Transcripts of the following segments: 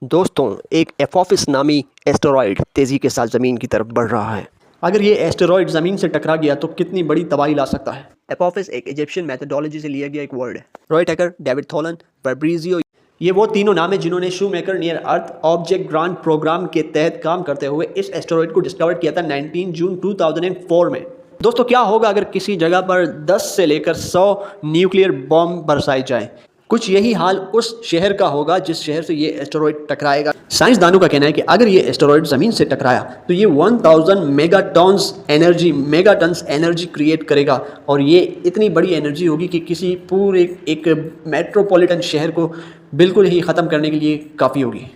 दोस्तों, एक एपोफिस नामी एस्टेरॉयड तेज़ी के साथ ज़मीन की तरफ बढ़ रहा है। अगर ये एस्टेरॉयड ज़मीन से टकरा गया तो कितनी बड़ी तबाही ला सकता है। एपोफिस एक इजिप्शियन मैथडोलॉजी से लिया गया एक वर्ड है। Roy Tucker, David Tholen, Fabrizio, ये वो तीनों नाम हैं जिन्होंने Shoemaker near Earth object grant programme के तहत काम करते हुए इस एस्टेरॉयड को डिस्कवर किया था 19 जून 2004 में। दोस्तों, क्या होगा अगर किसी जगह पर 10 से लेकर 100 न्यूक्लियर बॉम्ब बरसाए जाएं? कुछ यही हाल उस शहर का होगा जिस शहर से ये एस्टेरॉयड टकराएगा। साइंसदानों का कहना है कि अगर ये एस्टेरॉयड ज़मीन से टकराया तो ये 1000 मेगाटन्स एनर्जी क्रिएट करेगा और ये इतनी बड़ी एनर्जी होगी कि किसी पूरे एक मेट्रोपॉलिटन शहर को बिल्कुल ही ख़त्म करने के लिए काफ़ी होगी।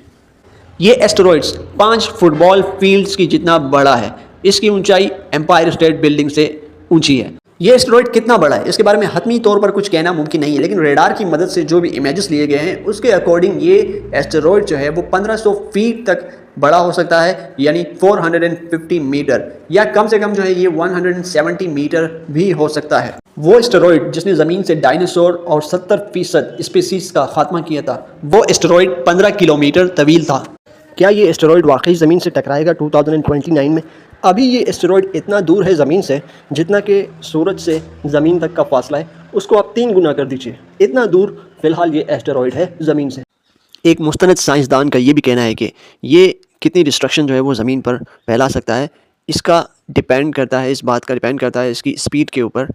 ये एस्टेरॉयड्स 5 फुटबॉल फील्ड्स की जितना बड़ा है। इसकी ऊंचाई एम्पायर स्टेट बिल्डिंग से ऊंची है। ये एस्टेरॉयड कितना बड़ा है इसके बारे में हतमी तौर पर कुछ कहना मुमकिन नहीं है, लेकिन रेडार की मदद से जो भी इमेजेस लिए गए हैं उसके अकॉर्डिंग ये एस्टेरॉयड जो है वो 1500 फीट तक बड़ा हो सकता है, यानी 450 मीटर, या कम से कम जो है ये 170 मीटर भी हो सकता है। वो एस्टेरॉयड जिसने ज़मीन से डायनासोर और 70% स्पीसीज का खात्मा किया था, वो एस्टेरॉयड 15 किलोमीटर तवील था। क्या ये एस्टेरॉयड वाकई ज़मीन से टकराएगा 2029 में? अभी ये एस्टेरॉयड इतना दूर है ज़मीन से जितना कि सूरज से ज़मीन तक का फासला है, उसको आप 3 गुना कर दीजिए। इतना दूर फ़िलहाल ये एस्टेरॉयड है ज़मीन से। एक मुस्तनद साइंसदान का ये भी कहना है कि ये कितनी डिस्ट्रक्शन जो है वो ज़मीन पर फैला सकता है, इसका डिपेंड करता है, इस बात का डिपेंड करता है इसकी स्पीड के ऊपर।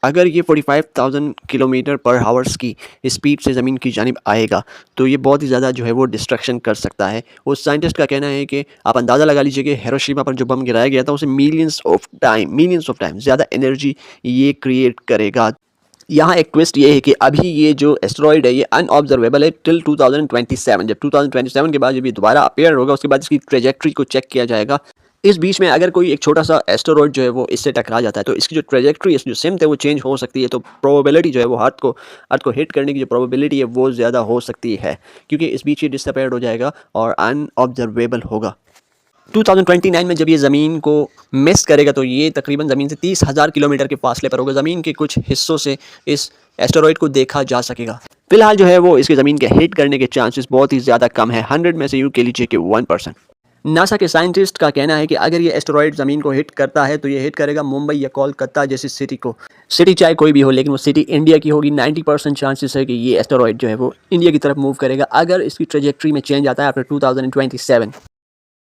अगर ये 45,000 किलोमीटर पर हावर्स की स्पीड से ज़मीन की जानिब आएगा तो ये बहुत ही ज़्यादा जो है वो डिस्ट्रक्शन कर सकता है। उस साइंटिस्ट का कहना है कि आप अंदाज़ा लगा लीजिए कि हिरोशिमा पर जो बम गिराया गया था उसे मिलियंस ऑफ टाइम ज़्यादा एनर्जी ये क्रिएट करेगा। यहाँ एक ट्विस्ट ये है कि अभी ये जो एस्टेरॉयड है ये अनऑब्जर्वेबल है टिल 2027। जब 2027 के बाद जब ये दोबारा अपेयर होगा उसके बाद इसकी ट्रेजेक्ट्री को चेक किया जाएगा। इस बीच में अगर कोई एक छोटा सा एस्टेरॉयड जो है वो इससे टकरा जाता है तो इसकी जो ट्रेजेक्ट्री जो सिमत है वो चेंज हो सकती है, तो प्रोबेबिलिटी जो है वो अर्थ को हिट करने की जो प्रोबेबिलिटी है वो ज़्यादा हो सकती है, क्योंकि इस बीच ये डिसअपेयर हो जाएगा और अनऑब्जर्वेबल होगा। 2029 में जब ये ज़मीन को मिस करेगा तो ये तकरीबन ज़मीन से 30,000 किलोमीटर के फासले पर होगा। ज़मीन के कुछ हिस्सों से इस एस्टेरॉयड को देखा जा सकेगा। फिलहाल जो है वो इसके ज़मीन के हिट करने के चांसेस बहुत ही ज़्यादा कम है। 100 में से यूँ कह लीजिए कि 1%। नासा के साइंटिस्ट का कहना है कि अगर ये एस्टेरॉयड ज़मीन को हिट करता है तो ये हिट करेगा मुंबई या कोलकाता जैसी सिटी को। सिटी चाहे कोई भी हो, लेकिन वो सिटी इंडिया की होगी। 90% चांसेस है कि ये एस्टेरॉयड जो है वो इंडिया की तरफ मूव करेगा अगर इसकी ट्रेजेक्ट्री में चेंज आता है आफ्टर 2027।